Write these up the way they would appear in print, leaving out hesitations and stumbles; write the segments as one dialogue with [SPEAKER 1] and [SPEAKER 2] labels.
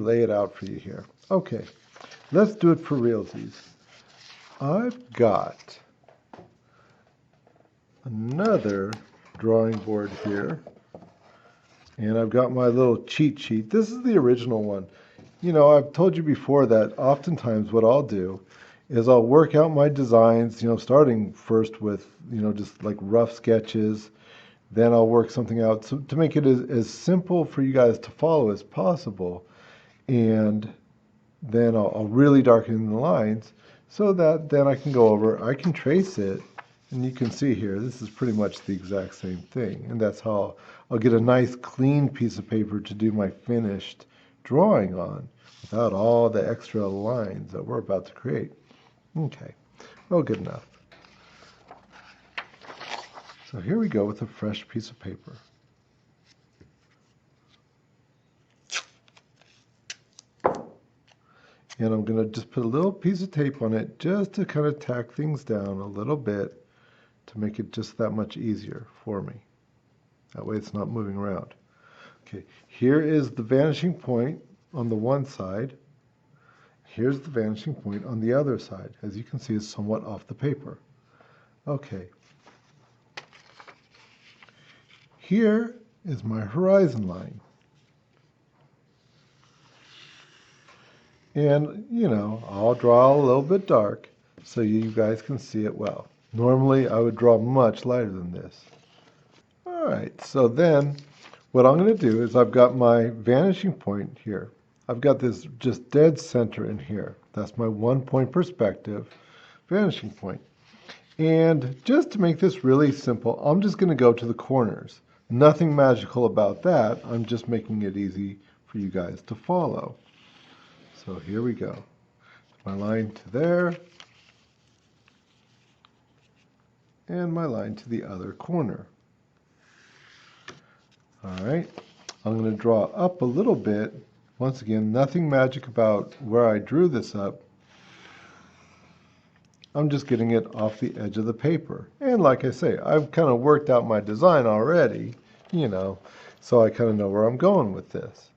[SPEAKER 1] lay it out for you here. Okay, let's do it for realsies. I've got another drawing board here, and I've got my little cheat sheet. This is the original one. You know, I've told you before that oftentimes what I'll do is I'll work out my designs, starting first with, just like rough sketches. Then I'll work something out to make it as simple for you guys to follow as possible. And then I'll really darken the lines so that then I can go over, I can trace it, and you can see here, this is pretty much the exact same thing. And that's how I'll get a nice clean piece of paper to do my finished drawing on without all the extra lines that we're about to create. Okay, well, good enough. So here we go with a fresh piece of paper. And I'm going to just put a little piece of tape on it just to kind of tack things down a little bit to make it just that much easier for me. That way it's not moving around. Okay, here is the vanishing point on the one side. Here's the vanishing point on the other side. As you can see, it's somewhat off the paper. Okay. Here is my horizon line. And, I'll draw a little bit dark so you guys can see it well. Normally, I would draw much lighter than this. All right, so then what I'm going to do is I've got my vanishing point here. I've got this just dead center in here. That's my 1-point perspective vanishing point. And just to make this really simple, I'm just going to go to the corners. Nothing magical about that. I'm just making it easy for you guys to follow. So here we go. My line to there, and my line to the other corner. All right, I'm going to draw up a little bit. Once again, nothing magic about where I drew this up. I'm just getting it off the edge of the paper. And like I say, I've kind of worked out my design already, so I kind of know where I'm going with this.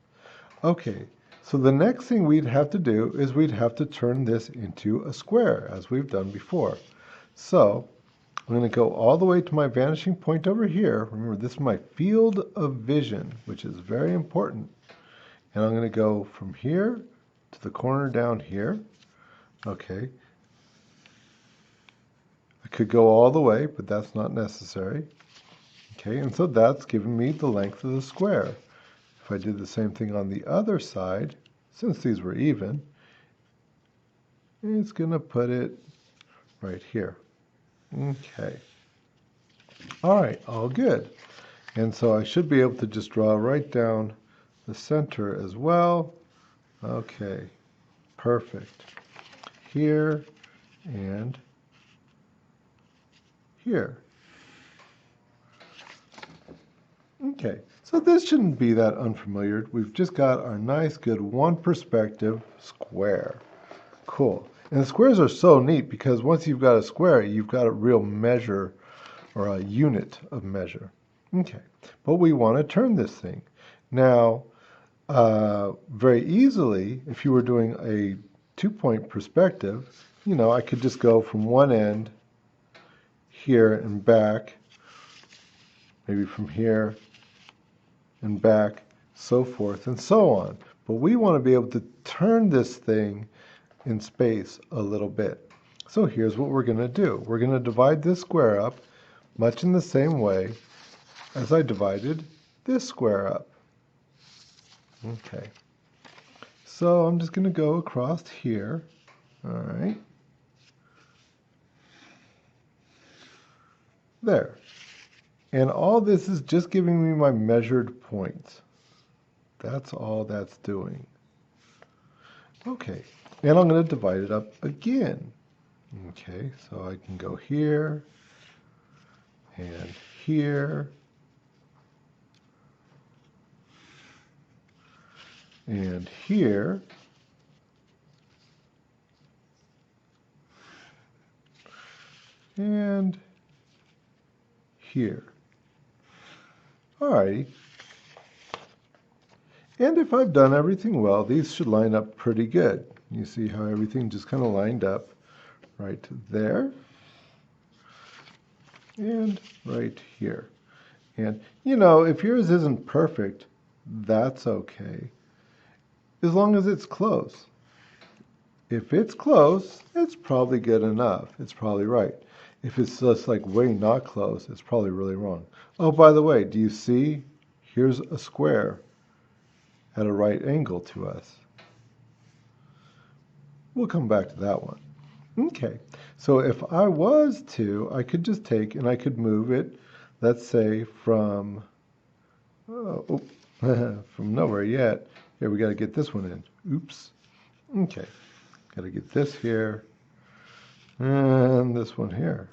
[SPEAKER 1] Okay, so the next thing we'd have to do is we'd have to turn this into a square, as we've done before. So I'm going to go all the way to my vanishing point over here. Remember, this is my field of vision, which is very important. And I'm going to go from here to the corner down here. Okay. I could go all the way, but that's not necessary. Okay, and so that's giving me the length of the square. If I did the same thing on the other side, since these were even, it's going to put it right here. Okay. All right, all good. And so I should be able to just draw right down the center as well. Okay, perfect. Here and here. Okay, so this shouldn't be that unfamiliar. We've just got our nice, good one perspective square. Cool. And the squares are so neat because once you've got a square, you've got a real measure or a unit of measure. Okay, but we want to turn this thing. Now, very easily, if you were doing a 2-point perspective, I could just go from one end here and back, maybe from here and back, so forth and so on. But we want to be able to turn this thing in space a little bit. So here's what we're going to do. We're going to divide this square up much in the same way as I divided this square up. Okay. So I'm just going to go across here. All right. There. And all this is just giving me my measured points. That's all that's doing. Okay. And I'm going to divide it up again. Okay, so I can go here and here and here and here. All right. And if I've done everything well, these should line up pretty good. You see how everything just kind of lined up right there and right here. And, you know, if yours isn't perfect, that's okay, as long as it's close. If it's close, it's probably good enough. It's probably right. If it's just like way not close, it's probably really wrong. Oh, by the way, do you see? Here's a square at a right angle to us. We'll come back to that one. Okay, so if I was to, I could just take and I could move it, let's say from, oh, from nowhere yet. Here, we got to get this one in. Oops. Okay, got to get this here and this one here.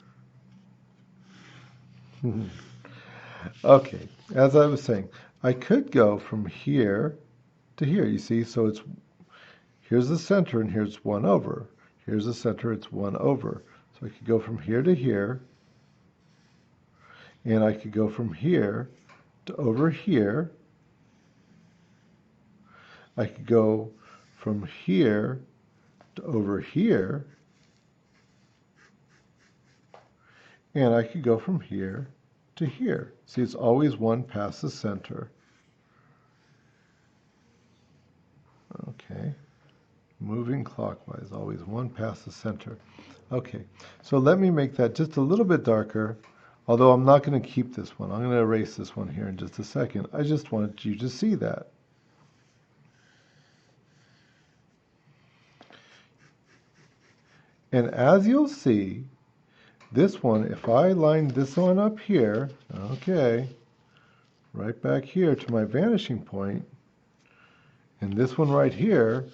[SPEAKER 1] Okay, as I was saying, I could go from here to here, you see, so it's, here's the center and here's 1 over. Here's the center, it's 1 over. So I could go from here to here, and I could go from here to over here. I could go from here to over here, and I could go from here to here. See, it's always 1 past the center. Okay, moving clockwise, always 1 past the center. Okay, so let me make that just a little bit darker, although I'm not going to keep this one. I'm going to erase this one here in just a second. I just wanted you to see that. And as you'll see, this one, if I line this one up here, okay, right back here to my vanishing point, and this one right here,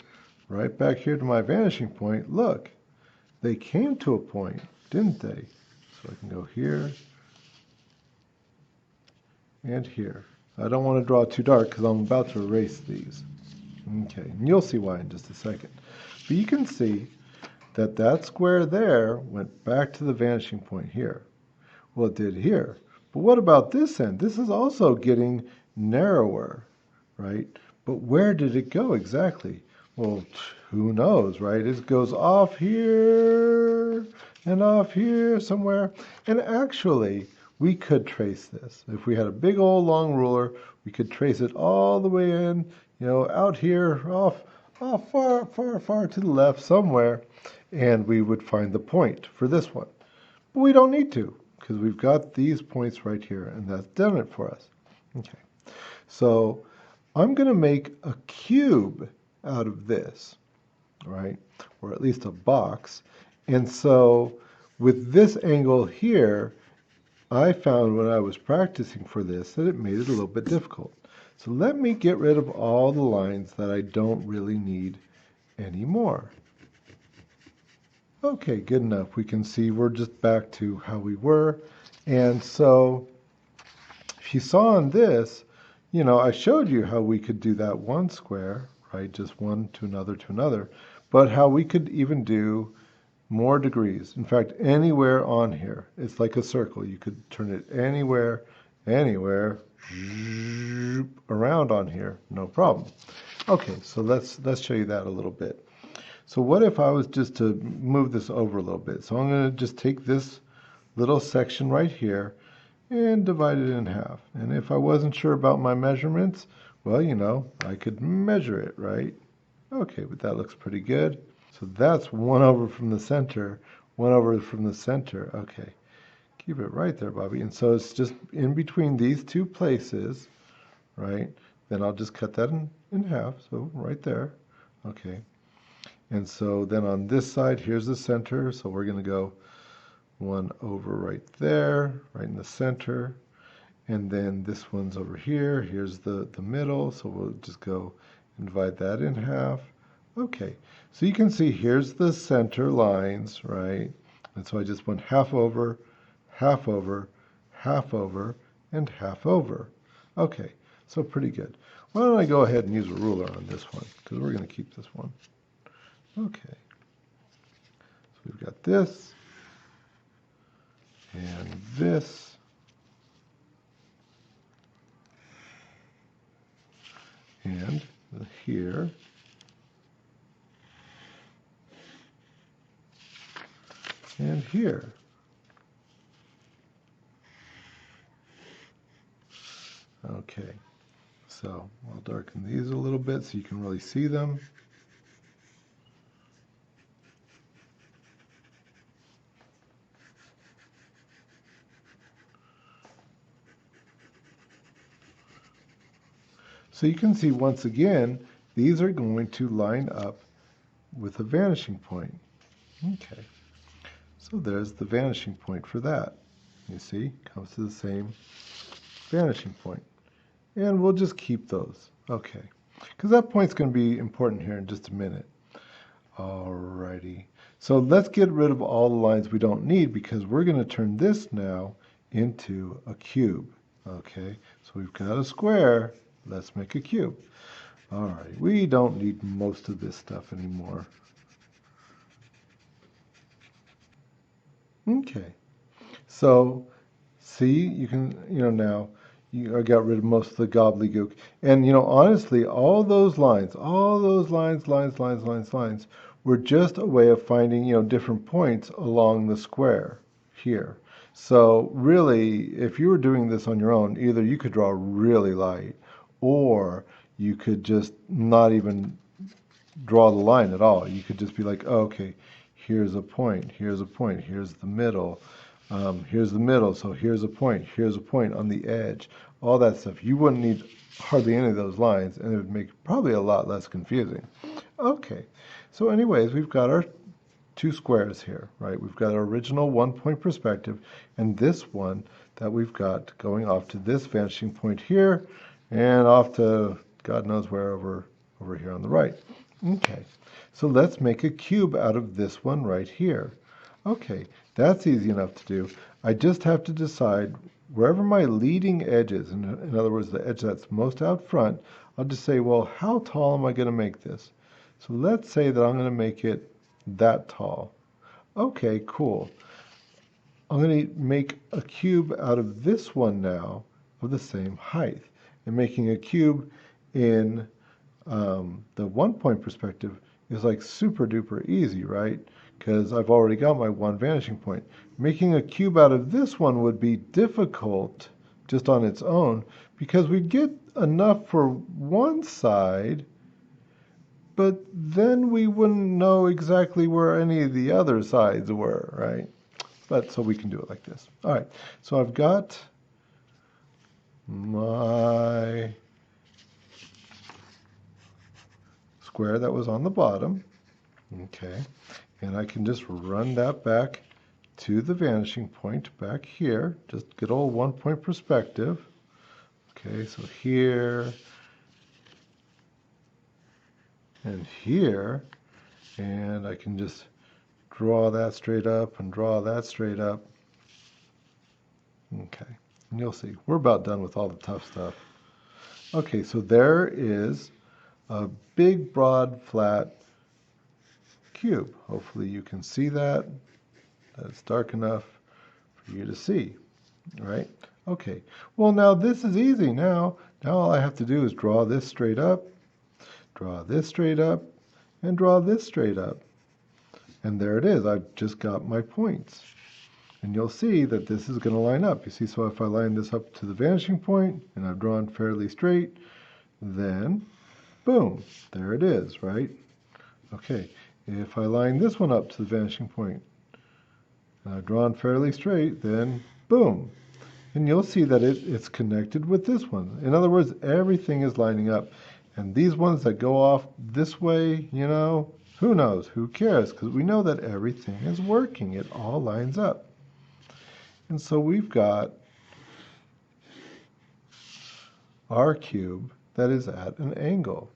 [SPEAKER 1] right back here to my vanishing point, look, they came to a point, didn't they? So I can go here and here. I don't want to draw too dark because I'm about to erase these. Okay, and you'll see why in just a second. But you can see that that square there went back to the vanishing point here. Well, it did here. But what about this end? This is also getting narrower, right? But where did it go exactly? Well, who knows, right? It goes off here and off here somewhere. And actually, we could trace this. If we had a big old long ruler, we could trace it all the way in, you know, out here, off far, far, far to the left somewhere, and we would find the point for this one. But we don't need to, because we've got these points right here, and that's done it for us. Okay, so I'm going to make a cube out of this, right? Or at least a box. And so with this angle here, I found when I was practicing for this that it made it a little bit difficult. So let me get rid of all the lines that I don't really need anymore. Okay, good enough. We can see we're just back to how we were. And so if you saw on this, you know, I showed you how we could do that one square, right? Just one to another, but how we could even do more degrees. In fact, anywhere on here. It's like a circle. You could turn it anywhere, anywhere, around on here, no problem. Okay, so let's show you that a little bit. So what if I was just to move this over a little bit? So I'm going to just take this little section right here and divide it in half. And if I wasn't sure about my measurements, well, you know, I could measure it, right? Okay, but that looks pretty good. So that's 1 over from the center, 1 over from the center. Okay, keep it right there, Bobby. And so it's just in between these two places, right? Then I'll just cut that in half, so right there. Okay. And so then on this side, here's the center. So we're going to go 1 over right there, right in the center. And then this one's over here. Here's the middle. So we'll just go and divide that in half. Okay. So you can see here's the center lines, right? And so I just went half over, half over, half over, and half over. Okay. So pretty good. Why don't I go ahead and use a ruler on this one? Because we're going to keep this one. Okay, so we've got this, and this, and here, and here. Okay, so I'll darken these a little bit so you can really see them. So you can see once again, these are going to line up with a vanishing point. Okay, so there's the vanishing point for that. You see, comes to the same vanishing point. And we'll just keep those. Okay, because that point's going to be important here in just a minute. Alrighty, so let's get rid of all the lines we don't need because we're going to turn this now into a cube. Okay, so we've got a square. Let's make a cube. All right, we don't need most of this stuff anymore. Okay, so see, you can, now I got rid of most of the gobbledygook. And, honestly, all those lines, lines, were just a way of finding, different points along the square here. So really, if you were doing this on your own, either you could draw really light, or you could just not even draw the line at all. You could just be like, oh, okay, here's a point, here's a point, here's the middle, so here's a point on the edge, all that stuff. You wouldn't need hardly any of those lines, and it would make probably a lot less confusing. Okay, so anyways, we've got our two squares here, right? We've got our original 1-point perspective, and this one that we've got going off to this vanishing point here, and off to God knows where over here on the right. Okay, so let's make a cube out of this one right here. Okay, that's easy enough to do. I just have to decide wherever my leading edge is, in other words, the edge that's most out front, I'll just say, well, how tall am I going to make this? So let's say that I'm going to make it that tall. Okay, cool. I'm going to make a cube out of this one now of the same height. And making a cube in the 1-point perspective is like super duper easy, right? Because I've already got my one vanishing point. Making a cube out of this one would be difficult just on its own because we'd get enough for one side, but then we wouldn't know exactly where any of the other sides were, right? But so we can do it like this. All right, so I've got my square that was on the bottom, okay, and I can just run that back to the vanishing point back here, just good old 1-point perspective. Okay, so here and here, and I can just draw that straight up and draw that straight up. Okay, and you'll see, we're about done with all the tough stuff. Okay, so there is a big, broad, flat cube. Hopefully you can see that. That's dark enough for you to see, right? Okay, well now this is easy. Now all I have to do is draw this straight up, draw this straight up, and draw this straight up. And there it is. I've just got my points. And you'll see that this is going to line up. You see, so if I line this up to the vanishing point, and I've drawn fairly straight, then boom, there it is, right? Okay, if I line this one up to the vanishing point, and I've drawn fairly straight, then boom. And you'll see that it's connected with this one. In other words, everything is lining up. And these ones that go off this way, who knows? Who cares? Because we know that everything is working. It all lines up. And so we've got our cube that is at an angle.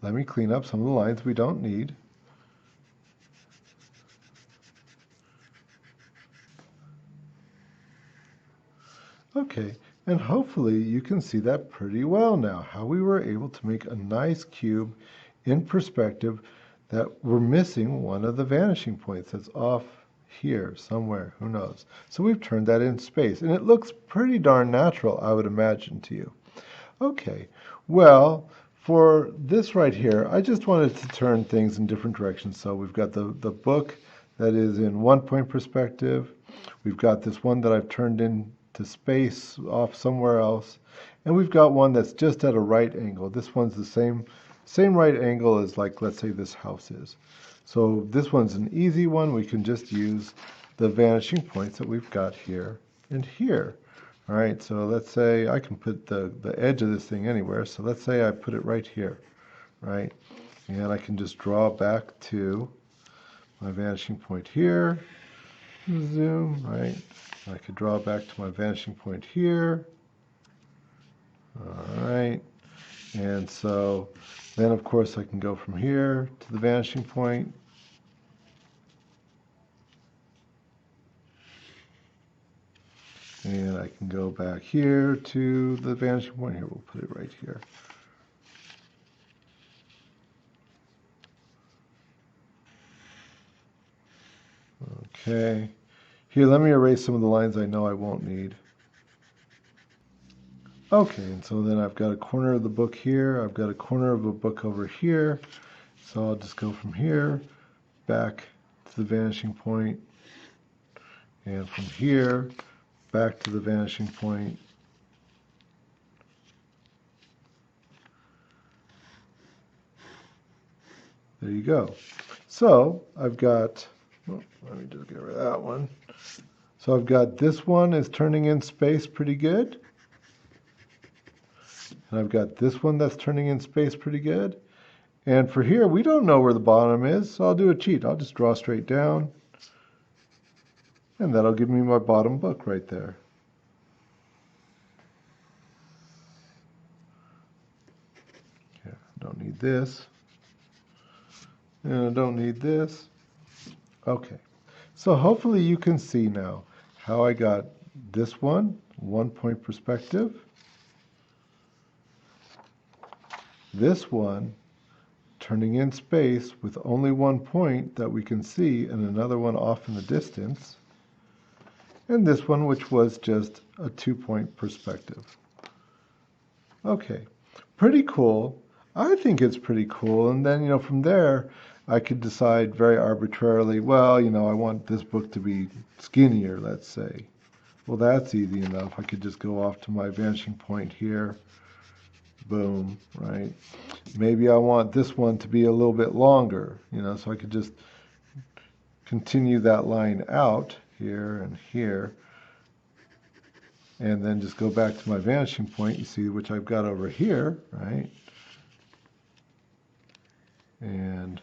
[SPEAKER 1] Let me clean up some of the lines we don't need. Okay, and hopefully you can see that pretty well now, how we were able to make a nice cube in perspective that we're missing one of the vanishing points that's off here somewhere, who knows. So we've turned that in space, and it looks pretty darn natural, I would imagine to you. Okay, well, for this right here, I just wanted to turn things in different directions. So we've got the book that is in 1 point perspective. We've got this one that I've turned into space off somewhere else. And we've got one that's just at a right angle. This one's the same right angle as, like, let's say this house is. So this one's an easy one. We can just use the vanishing points that we've got here and here. All right, so let's say I can put the edge of this thing anywhere. So let's say I put it right here, right? And I can just draw back to my vanishing point here. Zoom, right? I could draw back to my vanishing point here. All right. And so then, of course, I can go from here to the vanishing point. And I can go back here to the vanishing point. Here, we'll put it right here. Okay. Here, let me erase some of the lines I know I won't need. Okay, and so then I've got a corner of the book here. I've got a corner of a book over here. So I'll just go from here back to the vanishing point, and from here back to the vanishing point. There you go. So I've got, well, let me just get rid of that one. So I've got this one is turning in space pretty good. And I've got this one that's turning in space pretty good. And for here, we don't know where the bottom is, so I'll do a cheat. I'll just draw straight down. And that'll give me my bottom book right there. Okay, I don't need this. And I don't need this. Okay, so hopefully you can see now how I got this one, 1 point perspective. This one, turning in space with only 1 point that we can see and another one off in the distance. And this one, which was just a 2 point perspective. Okay, pretty cool. I think it's pretty cool. And then, from there, I could decide very arbitrarily, well, I want this book to be skinnier, let's say. Well, that's easy enough. I could just go off to my vanishing point here. Boom, right? Maybe I want this one to be a little bit longer, so I could just continue that line out here and here. And then just go back to my vanishing point, you see, which I've got over here, right? And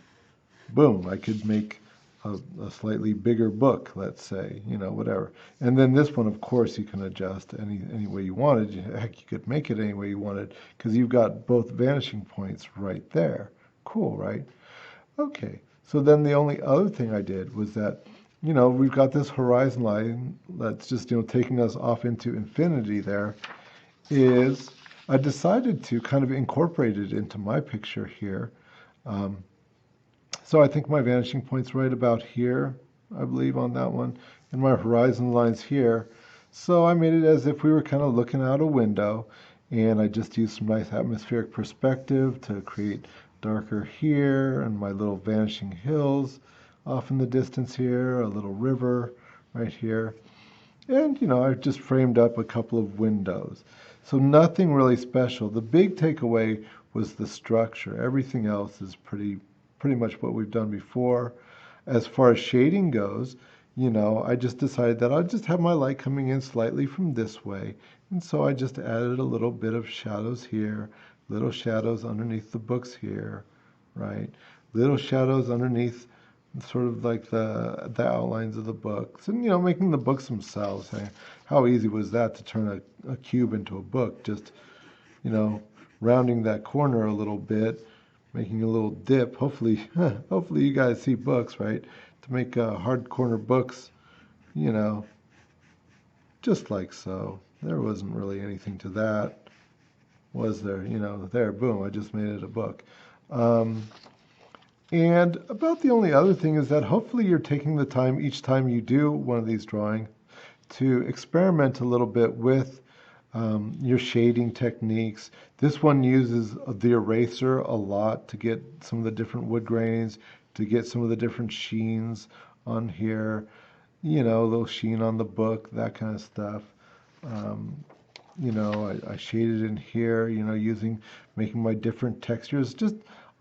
[SPEAKER 1] boom, I could make a slightly bigger book, let's say, whatever. And then this one, of course, you can adjust any way you wanted. Heck, you could make it any way you wanted because you've got both vanishing points right there. Cool, right? Okay, so then the only other thing I did was that, we've got this horizon line that's just, taking us off into infinity there, is I decided to kind of incorporate it into my picture here. So I think my vanishing point's right about here, I believe, on that one, and my horizon line's here. So I made it as if we were kind of looking out a window, and I just used some nice atmospheric perspective to create darker here, and my little vanishing hills off in the distance here, a little river right here. And, I've just framed up a couple of windows. So nothing really special. The big takeaway was the structure. Everything else is pretty much what we've done before. As far as shading goes, I just decided that I'll just have my light coming in slightly from this way. And so I just added a little bit of shadows here, little shadows underneath the books here, right? Little shadows underneath sort of like the outlines of the books. And, making the books themselves. How easy was that to turn a cube into a book? Just, rounding that corner a little bit, making a little dip. Hopefully you guys see books, right? To make hard corner books, just like so. There wasn't really anything to that, was there? There, boom, I just made it a book. And about the only other thing is that hopefully you're taking the time each time you do one of these drawings to experiment a little bit with your shading techniques. This one uses the eraser a lot to get some of the different wood grains, to get some of the different sheens on here, you know, a little sheen on the book, that kind of stuff. Um, you know, I shaded in here, you know, making my different textures, just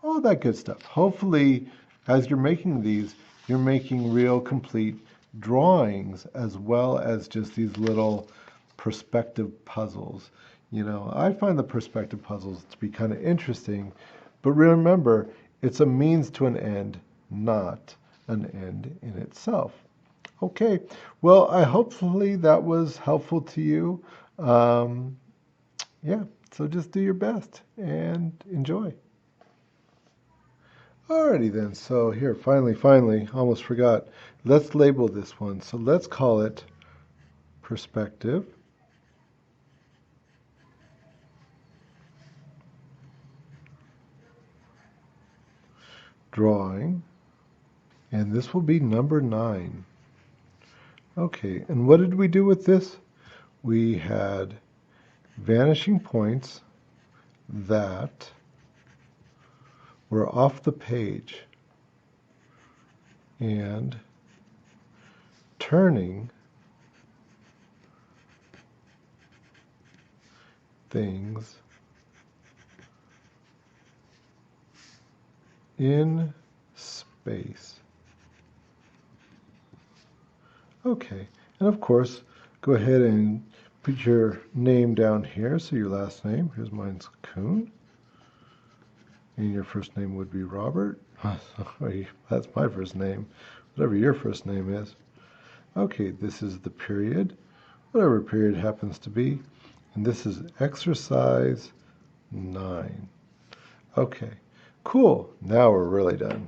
[SPEAKER 1] all that good stuff. Hopefully, as you're making these, you're making real complete drawings as well as just these little perspective puzzles. You know, I find the perspective puzzles to be kind of interesting, but remember, it's a means to an end, not an end in itself. Okay, well, I hopefully that was helpful to you. Um, yeah, so just do your best and enjoy. Alrighty then, so here, finally, almost forgot. Let's label this one. So let's call it perspective, drawing, and this will be number 9. Okay, and what did we do with this? We had vanishing points that were off the page and turning things in space. Okay, and of course, go ahead and put your name down here. So your last name, here's mine's Kuhn, and your first name would be Robert. Sorry, that's my first name, whatever your first name is. Okay, this is the period, whatever period happens to be, and this is exercise 9. Okay, cool, now we're really done.